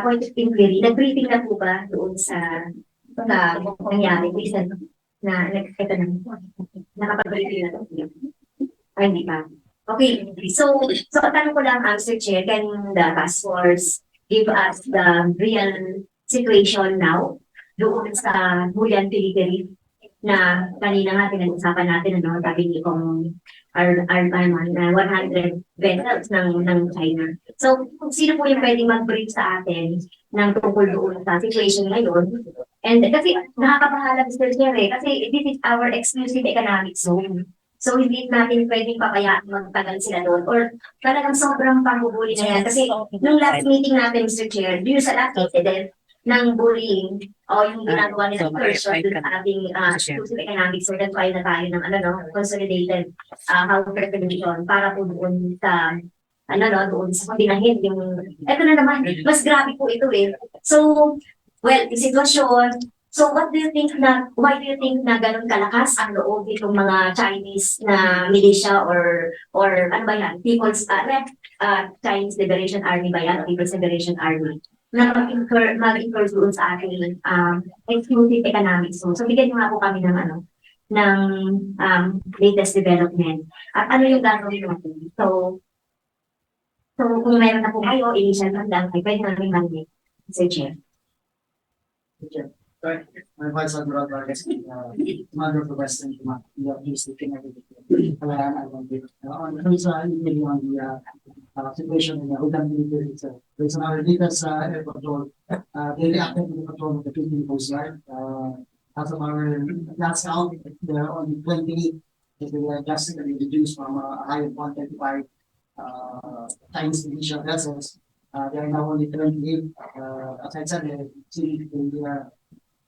point of inquiry, nag-briefing na po ba doon sa nangyari recent na ito na nakapag-briefing na to? Ay, hindi pa. Okay, so ang tanong ko lang, Sir Chair, can the task force give us the real situation now doon sa Buyan Delivery na kanina nga pinag-usapan natin, ano, sabi ni Kong Arman na 100 vessels ng China. So, kung sino po yung pwedeng mag-brief sa atin ng tungkol doon sa situation ngayon. And kasi nakakabahala, Mr. Chair, kasi this is our exclusive economic zone. So, hindi natin pwedeng papayaan magtagal sila doon. Or talagang sobrang panghubuli na yan. Kasi nung last meeting natin, Mr. Chair, due sa last incident ng bullying o yung ginagawa nila person dun sa ating exclusive economic zone, that's why na tayo ng consolidated house resolution para po doon sa doon sa pabinahin yung eto na naman, mas grabe po ito eh. So, well, yung sitwasyon. So what do you think why do you think na ganun kalakas ang loob itong mga Chinese na militia or ano ba yan, Chinese Liberation Army ba yan, People's Liberation Army, na mag-incur doon sa ating exclusive economic zone. So bigyan nyo nga po kami ng latest development. At ano yung gagawin natin? So kung meron na po kayo, initial man lang, ay pwede namin mag-make. Sir Chair. My voice on broad markets, mother of the Western, looking at it. On the situation in the Udan military itself. Based on our data sa air patrol, they reacted to the patrol of the Philippine Coast Guard. As of our last count, there are only 28 that they were drastically reduced from a high of 125 Chinese militia vessels. There are now only 28. As I said,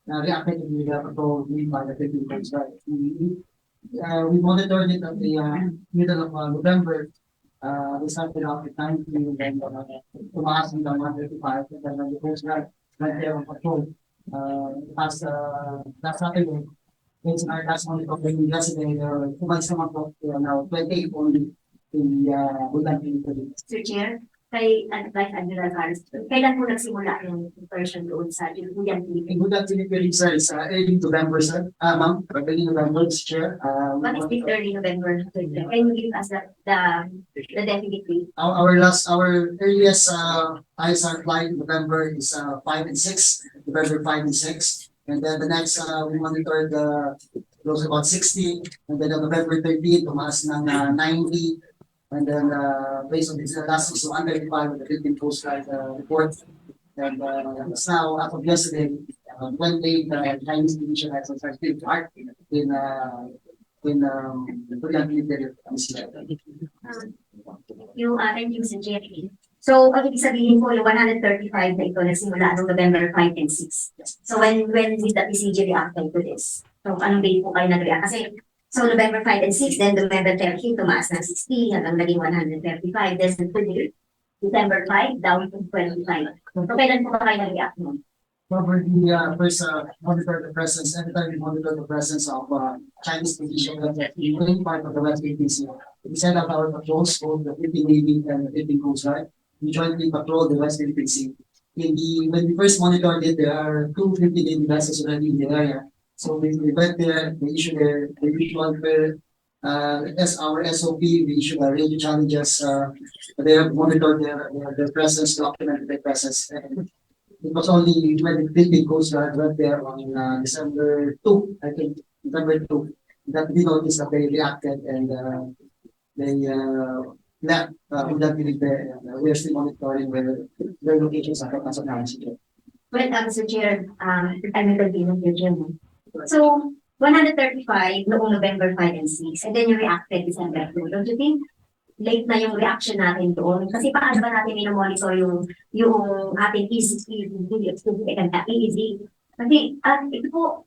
reacted to the patrol made by the Philippine Coast Guard. We monitored it at the middle of November. We started off with 90 and then tumaas hanggang 135 and then the Coast Guard went there on patrol. Last Saturday, it's our last monitoring yesterday, tumaas naman po, now 28 only in the Ulan Military. Sir Chair, kay Vice Admiral Harris, kailan po nagsimula yung version doon sa Buyan Military? In Buyan Military, sir, is early November, sir. Ma'am, early November, Chair. What is this early November? Can you give us the definite date? Our earliest ISR flight in November is 5 and 6, November 5 and 6. And then the next, we monitored those about 60. And then on November 13, tumaas ng 90. And then based on this last is 135 with the Philippine Coast Guard report. And as now, as of yesterday, Wednesday, the Chinese division has still part in the Buyan Military. Thank you, Sir Jerry. So, ang ibig sabihin po, yung 135 na ito nagsimula noong November 5 and 6. So, when did the PCG react to this? So, anong date po kayo nag-react? Kasi, so November 5 and 6, then November 13, tumaas ng 60, hanggang naging 135. Then, December 5, down to 25. So, kailan po ba kayo nag-react nun? Probably first monitor the presence, anytime we monitor the presence of Chinese division that in part of the West Philippine Sea. We send out our patrols, both the Philippine Navy and the Philippine Coast Guard. We jointly patrol the West Philippine Sea. When we first monitored it, there are 2 Philippine Navy vessels already in the area. So we went there, we issued the usual as our SOP, we issued our radio challenges. They have monitored their presence, documented their presence. And it was only when the Philippine Coast Guard went there on December 2, I think, December 2, that we noticed that they reacted and they left Ulan Military. We are still monitoring their locations as of now. Well, Mr. Chair, I'm interviewing Mr. Chairman. So, 135 noong November 5 and 6, and then you reacted December 2. Don't you think late na yung reaction natin doon? Kasi paano ba natin minomonitor yung ating EEZ? Kasi, ito po,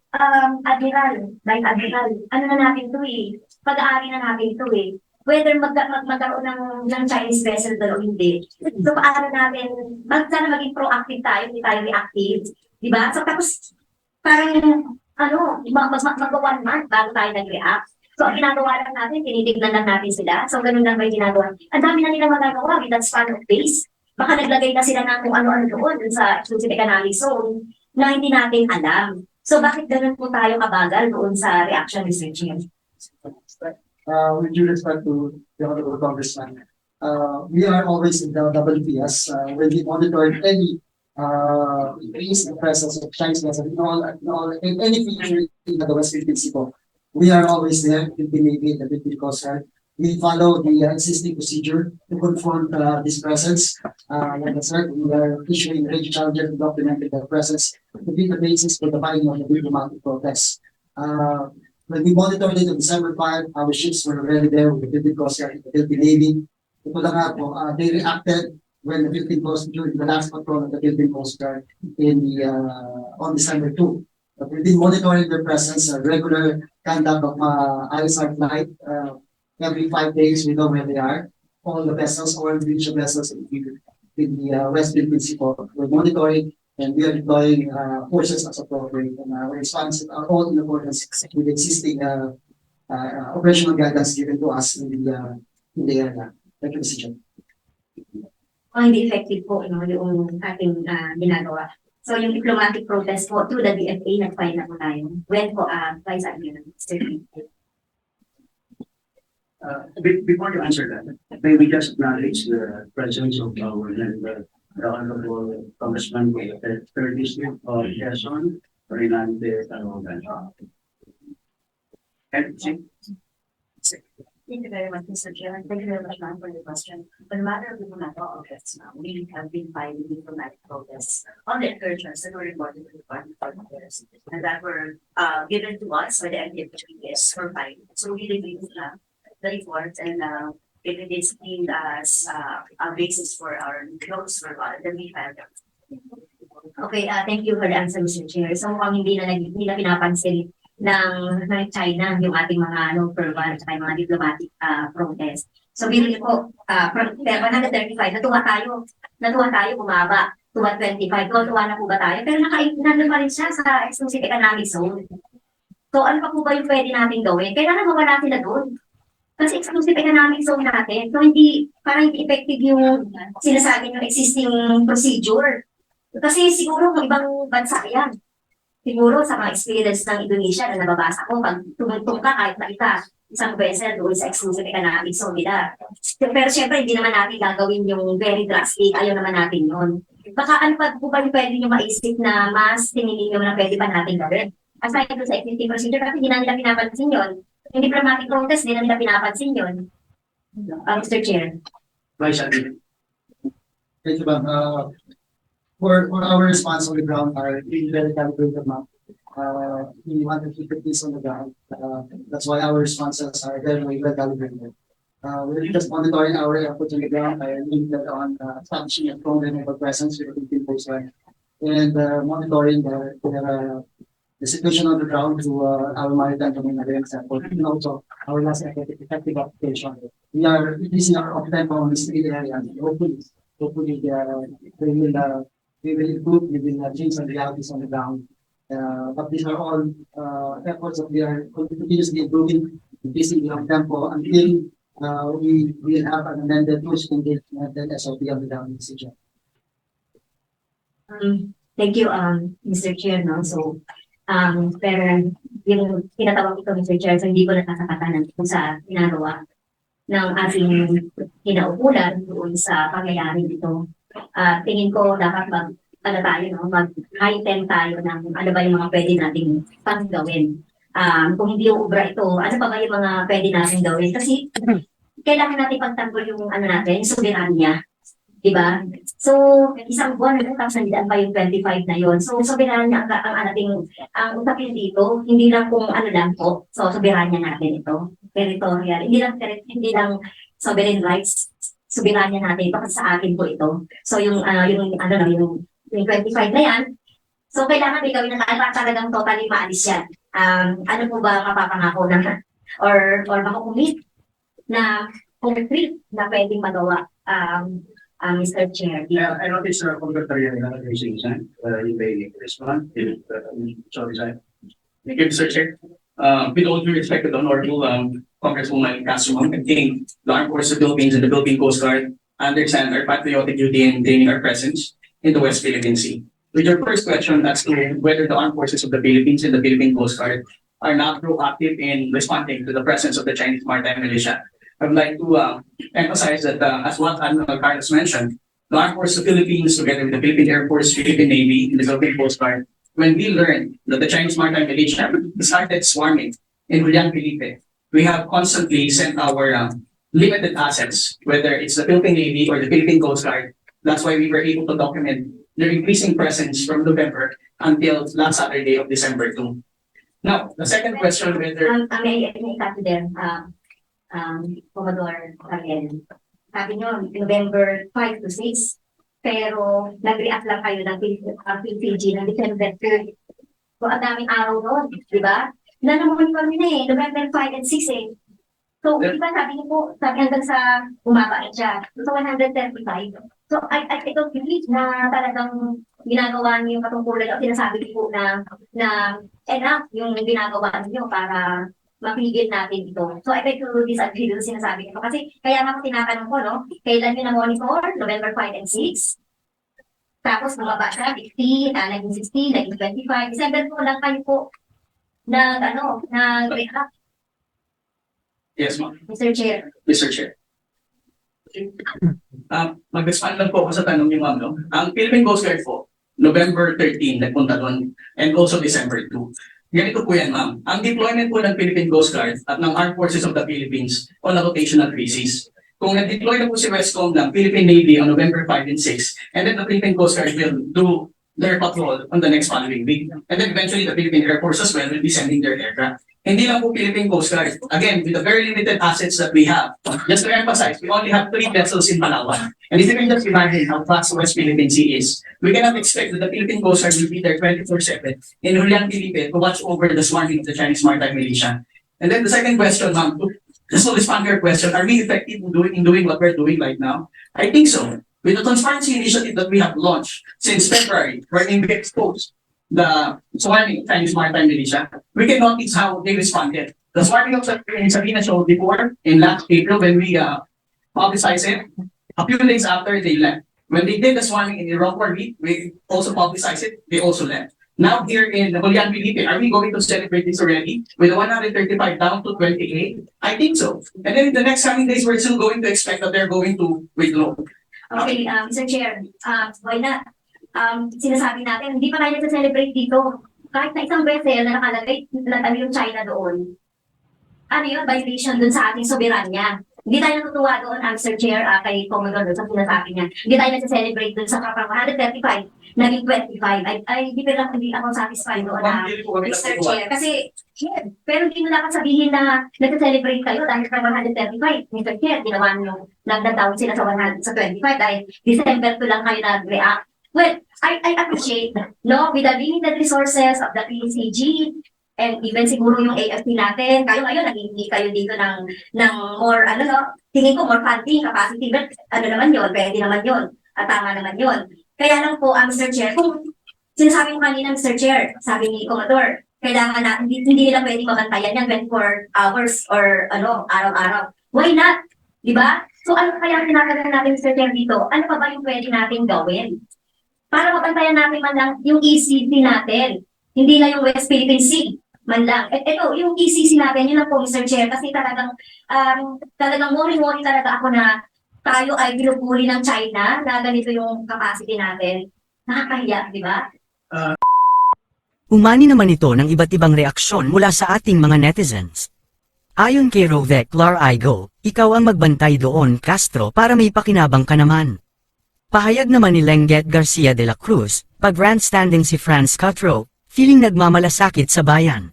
Admiral, Vice Admiral, ano na natin ito eh, pag-aari na natin ito eh, whether magkaroon ng Chinese vessel doon o hindi. So, paano natin, sana maging proactive tayo, hindi tayo reactive, di ba? So, tapos, parang, mag-1 month bago tayo nag-react. So, ang ginagawa lang natin, tinitignan lang natin sila. So, ganun lang ba yung ginagawa? Ang dami na nilang magagawa with that span of days. baka naglagay na sila ng kung ano-ano doon sa exclusive economic zone na hindi natin alam. So bakit ganun po tayo kabagal doon sa reaction research niyo? With due respect to the Honorable Congressman, we are always in the WPS when we monitor any increase in presence of Chinese vessels in any feature in the West Philippine Sea. We are always there in the Navy and the Philippine Coast Guard. We follow the existing procedure to confront this presence. Like I said, we are issuing radio challenges to document the presence to be the basis for the filing of the diplomatic protest. When we monitored it on December 5, our ships were already there with the Philippine Coast Guard and the Philippine Navy. Ito na nga po, they reacted when the Philippine Coast during the last patrol of the Philippine Coast Guard in the on December 2. But we've been monitoring their presence, regular conduct of ISR flight. Every 5 days, we know where they are. All the vessels, all the regional vessels in the West Philippine Sea, we're monitoring and we are deploying forces as appropriate. And our responses are all in accordance with the existing operational guidance given to us in the area. Thank you, Mr. Chair. Hindi effective po yung ating ginagawa. So yung diplomatic protest po through the DFA, nag-file na po tayo. When po, Vice Admiral, Mr. Before you answer that, may we just acknowledge the presence of our the Honorable Congressman of the Third District of Quezon, Renante Tarogan. Thank you very much, Mr. Chair. Thank you very much, ma'am, for the question. On the matter of diplomatic protests, we have been filing diplomatic protests on the incursions that were reported to the Department of Foreign Affairs and that were given to us by the NDFHPS for filing. So we reviewed the report and it is deemed as a basis for our notes for that we filed. Okay, thank you for the answer, Mr. Chair. So mukhang hindi na pinapansin ng China yung ating mga verbal at mga diplomatic protest. So bilhin po, from 135, natuwa tayo bumaba to 125. Tuwa na po ba tayo? Pero nandun pa rin siya sa exclusive economic zone. So ano pa po ba yung pwede natin gawin? Kailangan mawala sila doon. Kasi exclusive economic zone natin. So parang hindi effective yung sinasabi ng existing procedure. Kasi siguro ng ibang bansa yan. Siguro sa mga experience ng Indonesia na nababasa ko, pag tumutong ka kahit nakita isang vessel doon sa exclusive economic zone nila. Pero syempre, hindi naman natin gagawin yung very drastic. Ayaw naman natin yun. Baka ano pa po ba yung pwede nyo maisip na mas tinilin na pwede pa natin gawin? Aside doon sa existing procedure, kasi hindi na nila pinapansin yun. Yung diplomatic protest, hindi na nila pinapansin yun. Mr. Chair. Vice Admiral. Thank you, ma'am. For our response on the ground are really very calibrated, ma'am. We want to keep it peace on the ground. That's why our responses are very well calibrated. We're just monitoring our efforts on the ground. I limited on establishing a strong renewable presence with the Philippine Coast Guard and monitoring the situation on the ground through our maritime domain awareness effort and also our last effective application. We are increasing our off-tempo on this area. Hopefully, we will improve, we will change some realities on the ground. But these are all efforts that we are continuously improving, increasing the tempo until we have an amended rules engagement and SOP on the ground decision. Thank you, Mr. Chair. No? So, pero yung tinatawag ito, Mr. Chair, so hindi ko nakasakatanan kung sa ginagawa ng ating kinaukulan doon sa pangyayari dito. Tingin ko dapat mag-heighten tayo ng ano ba yung mga pwede nating panggawin. Kung hindi yung ubra ito, ano pa ba yung mga pwede nating gawin? Kasi kailangan natin pagtanggol yung natin, yung soberanya. Diba? So, isang buwan, sandaan pa yung 25 na yun. So, soberanya ang usapin dito, hindi lang kung ano lang po. So, soberanya natin ito. Territorial. Hindi lang sovereign rights. Soberanya natin ito kasi sa akin po ito. So yung 25 na yan, so kailangan may gawin na tayo para talagang totally maalis yan. Ano po ba mapapangako na or makukumit na concrete na pwedeng magawa, Mr. Chair? I noticed Congressman Tarriela raising his hand. You may respond. Sorry, sir. Thank you, Mr. Chair. With all due respect to the Honorable Congresswoman Castro, I think the Armed Forces of the Philippines and the Philippine Coast Guard understand our patriotic duty in maintaining our presence in the West Philippine Sea. With your first question as to whether the armed forces of the Philippines and the Philippine Coast Guard are not proactive in responding to the presence of the Chinese maritime militia, I would like to emphasize that as what Admiral Carlos mentioned, the armed forces of the Philippines, together with the Philippine Air Force, Philippine Navy, and the Philippine Coast Guard, when we learned that the Chinese maritime militia started swarming in Julian Felipe, we have constantly sent our limited assets, whether it's the Philippine Navy or the Philippine Coast Guard. That's why we were able to document their increasing presence from November until last Saturday of December 2. Now, the second question, whether May cut to them, Commodore Tarriela. Sabi nyo, November 5 to 6, pero nag-react lang kayo ng PCG ng December 3. So, ang daming araw doon, di ba? Nanamuhin kami na eh, November 5 and 6 eh. So, di ba sabi niyo po, sabi hanggang sa bumaba na siya, so 135. So, I don't believe na talagang ginagawa niyo yung katungkulan o sinasabi niyo po na enough yung ginagawa niyo para mapigil natin ito. So, I beg to disagree doon sinasabi niyo. Kasi, kaya nga tinatanong ko, no, kailan niyo na-monitor? November 5 and 6. Tapos, bumaba siya, 15, naging 16, naging 25. December 2 lang kayo po nag-react, yes, ma'am. Mr. Chair. Mr. Chair. Mag-expand lang po ako sa tanong niyo, ma'am. No? Ang Philippine Coast Guard po, November 13, nagpunta doon, and also December 2. Ganito po yan, ma'am. Ang deployment po ng Philippine Coast Guard at ng Armed Forces of the Philippines on a rotational basis. Kung nag-deploy na po si Westcom ng Philippine Navy on November 5 and 6, and then the Philippine Coast Guard will do their patrol on the next following week. And then eventually the Philippine Air Force as well will be sending their aircraft. Hindi lang po Philippine Coast Guard. Again, with the very limited assets that we have, just to emphasize, we only have 3 vessels in Palawan. And if you can just imagine how vast the West Philippine Sea is, we cannot expect that the Philippine Coast Guard will be there 24/7 in Julian Felipe to watch over the swarming of the Chinese maritime militia. And then the second question, ma'am, just to respond to your question, are we effective in doing what we're doing right now? I think so. With the transparency initiative that we have launched since February, wherein we exposed the swarming of Chinese maritime militia, we can notice how they responded. The swarming of Sabina showed before in last April when we publicized it. A few days after they left. When they did the swarming in Iraq War Week, we also publicized it. They also left. Now here in Julian Felipe, are we going to celebrate this already with the 135 down to 28? I think so. And then in the next coming days, we're still going to expect that they're going to withdraw. Okay, Mr. Chair, why not? Sinasabi natin, hindi pa tayo nagsa-celebrate dito. Kahit na isang vessel na nakalagay yung China doon, ano yun, violation dun sa ating soberanya. Hindi tayo natutuwa doon, Mr. Chair, kay Commodore doon sa sinasabi niya. Hindi tayo nagsa-celebrate doon sa kapag 135, naging 25. Hindi ako satisfied doon na, Mr. Chair. Kasi, pero hindi mo dapat sabihin na nagsa-celebrate kayo dahil sa 135. Mr. Chair, ginawa nyo, nagdadawin sila sa 25 dahil December 2 lang kayo nag-react. Well, I appreciate, no, with the limited resources of the PCG, and even siguro yung AFP natin, kayo ngayon, naghihingi kayo dito ng more, tingin ko more funding capacity, but naman yun, pwede naman yun, at tama naman yun. Kaya lang po, Mr. Chair, kung sinasabi ko kanina, Mr. Chair, sabi ni Commodore, kailangan na, hindi nila pwede mabantayan yan 24 hours or araw-araw. Why not? Diba? So ano kaya tinatanong natin, Mr. Chair, dito? Ano pa ba yung pwede natin gawin? Para mabantayan natin man lang yung ECC natin. Hindi na yung West Philippine Sea man lang. Ito, yung ECC natin, yun lang po, Mr. Chair, kasi talagang worry talaga ako na tayo ay pinupuli ng China na ganito yung capacity natin. Nakakahiya, di ba? Umani naman ito ng iba't ibang reaksyon mula sa ating mga netizens. Ayon kay Rovek Laraigo, ikaw ang magbantay doon, Castro, para may pakinabang ka naman. Pahayag naman ni Lenget Garcia de la Cruz, pag grandstanding si Franz Castro, feeling nagmamalasakit sa bayan.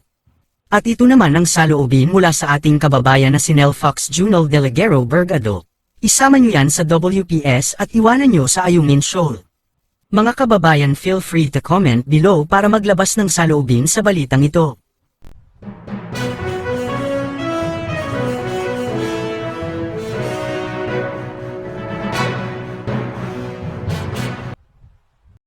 At ito naman ang saloobin mula sa ating kababayan na si Nel Fox Junal Delegero Bergado. Isama nyo yan sa WPS at iwanan nyo sa Ayungin Shoal. Mga kababayan, feel free to comment below para maglabas ng saloobin sa balitang ito.